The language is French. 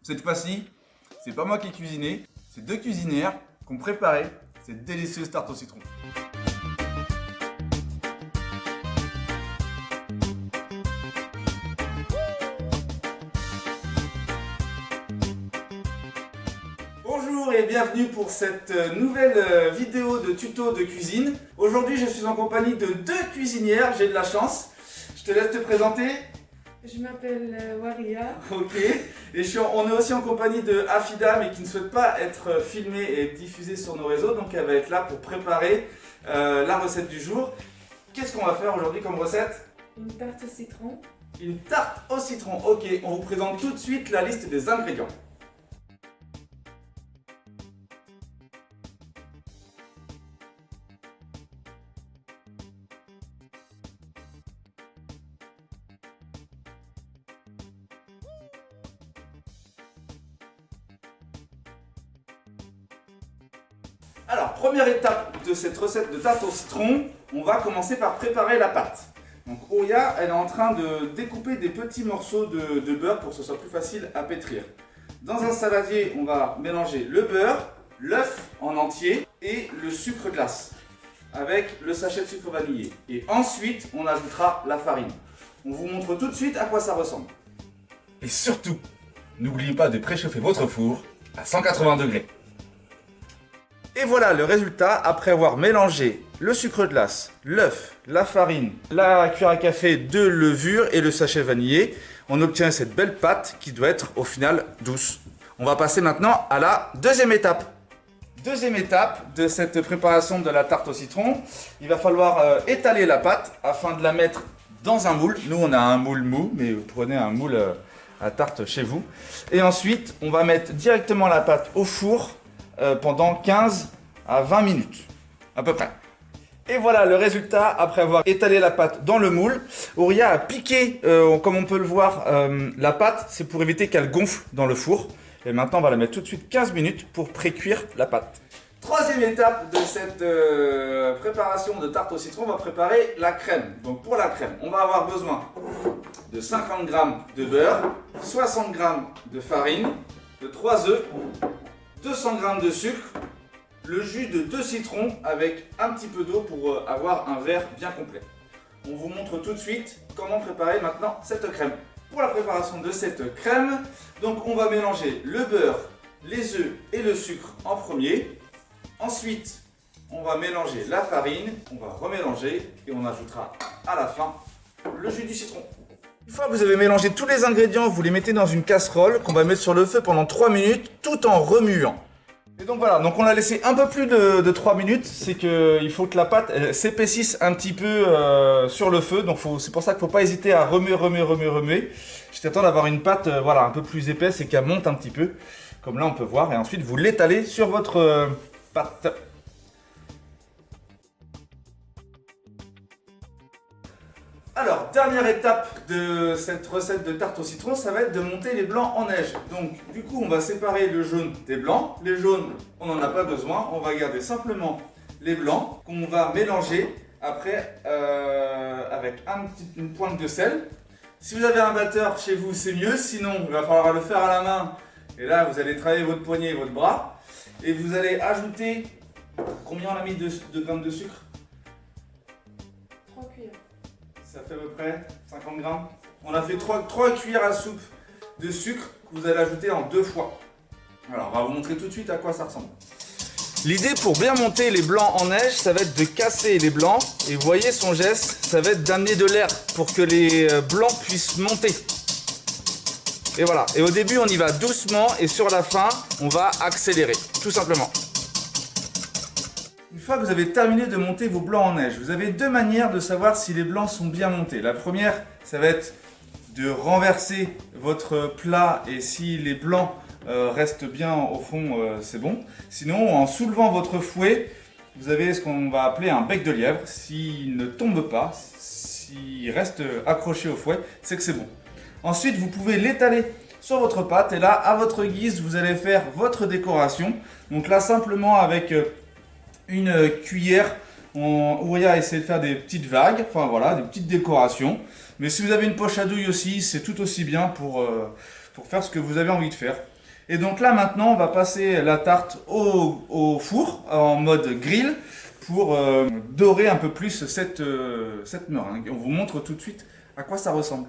Cette fois-ci, c'est pas moi qui ai cuisiné, c'est deux cuisinières qui ont préparé cette délicieuse tarte au citron. Bonjour et bienvenue pour cette nouvelle vidéo de tuto de cuisine. Aujourd'hui je suis en compagnie de deux cuisinières, j'ai de la chance. Je te laisse te présenter. Je m'appelle Waria. Ok. Et on est aussi en compagnie de Afida, mais qui ne souhaite pas être filmée et diffusée sur nos réseaux, donc elle va être là pour préparer la recette du jour. Qu'est-ce qu'on va faire aujourd'hui comme recette? Une tarte au citron. Une tarte au citron. Ok, on vous présente tout de suite la liste des ingrédients. Alors, première étape de cette recette de tarte au citron, on va commencer par préparer la pâte. Donc Ouria, elle est en train de découper des petits morceaux de beurre pour que ce soit plus facile à pétrir. Dans un saladier, on va mélanger le beurre, l'œuf en entier et le sucre glace avec le sachet de sucre vanillé. Et ensuite, on ajoutera la farine. On vous montre tout de suite à quoi ça ressemble. Et surtout, n'oubliez pas de préchauffer votre four à 180 degrés. Et voilà le résultat après avoir mélangé le sucre glace, l'œuf, la farine, la cuillère à café de levure et le sachet vanillé. On obtient cette belle pâte qui doit être au final douce. On va passer maintenant à la deuxième étape. Deuxième étape de cette préparation de la tarte au citron. Il va falloir étaler la pâte afin de la mettre dans un moule. Nous on a un moule mou, mais vous prenez un moule à tarte chez vous. Et ensuite on va mettre directement la pâte au four pendant 15 à 20 minutes, à peu près. Et voilà le résultat après avoir étalé la pâte dans le moule. Ouria a piqué, comme on peut le voir, la pâte, c'est pour éviter qu'elle gonfle dans le four. Et maintenant on va la mettre tout de suite 15 minutes pour pré-cuire la pâte. Troisième étape de cette préparation de tarte au citron, on va préparer la crème. Donc pour la crème, on va avoir besoin de 50 g de beurre, 60 g de farine, de 3 œufs, 200 g de sucre, le jus de 2 citrons avec un petit peu d'eau pour avoir un verre bien complet. On vous montre tout de suite comment préparer maintenant cette crème. Pour la préparation de cette crème, donc on va mélanger le beurre, les œufs et le sucre en premier. Ensuite, on va mélanger la farine, on va remélanger et on ajoutera à la fin le jus du citron. Une fois que vous avez mélangé tous les ingrédients, vous les mettez dans une casserole qu'on va mettre sur le feu pendant 3 minutes tout en remuant. Et donc voilà, donc on l'a laissé un peu plus de 3 minutes, c'est qu'il faut que la pâte s'épaississe un petit peu sur le feu, donc c'est pour ça qu'il ne faut pas hésiter à remuer. Jusqu'à temps d'avoir une pâte voilà, un peu plus épaisse et qu'elle monte un petit peu, comme là on peut voir, et ensuite vous l'étalez sur votre pâte. Alors, dernière étape de cette recette de tarte au citron, ça va être de monter les blancs en neige. Donc, du coup, on va séparer le jaune des blancs. Les jaunes, on n'en a pas besoin. On va garder simplement les blancs qu'on va mélanger après avec une pointe de sel. Si vous avez un batteur chez vous, c'est mieux. Sinon, il va falloir le faire à la main. Et là, vous allez travailler votre poignet et votre bras. Et vous allez ajouter, combien on a mis de grammes de sucre? 3 cuillères. Ça fait à peu près 50 grammes. On a fait 3 cuillères à soupe de sucre que vous allez ajouter en 2 fois. Alors, on va vous montrer tout de suite à quoi ça ressemble. L'idée pour bien monter les blancs en neige, ça va être de casser les blancs. Et vous voyez son geste, ça va être d'amener de l'air pour que les blancs puissent monter. Et voilà. Et au début, on y va doucement et sur la fin, on va accélérer, tout simplement. Une fois que vous avez terminé de monter vos blancs en neige, vous avez 2 manières de savoir si les blancs sont bien montés. La première, ça va être de renverser votre plat et si les blancs restent bien au fond, c'est bon. Sinon, en soulevant votre fouet, vous avez ce qu'on va appeler un bec de lièvre. S'il ne tombe pas, s'il reste accroché au fouet, c'est que c'est bon. Ensuite, vous pouvez l'étaler sur votre pâte et là, à votre guise, vous allez faire votre décoration. Donc là, simplement avec une cuillère, Ouria a essayé de faire des petites vagues, enfin voilà, des petites décorations. Mais si vous avez une poche à douille aussi, c'est tout aussi bien pour faire ce que vous avez envie de faire. Et donc là maintenant on va passer la tarte au four en mode grill pour dorer un peu plus cette meringue. On vous montre tout de suite à quoi ça ressemble.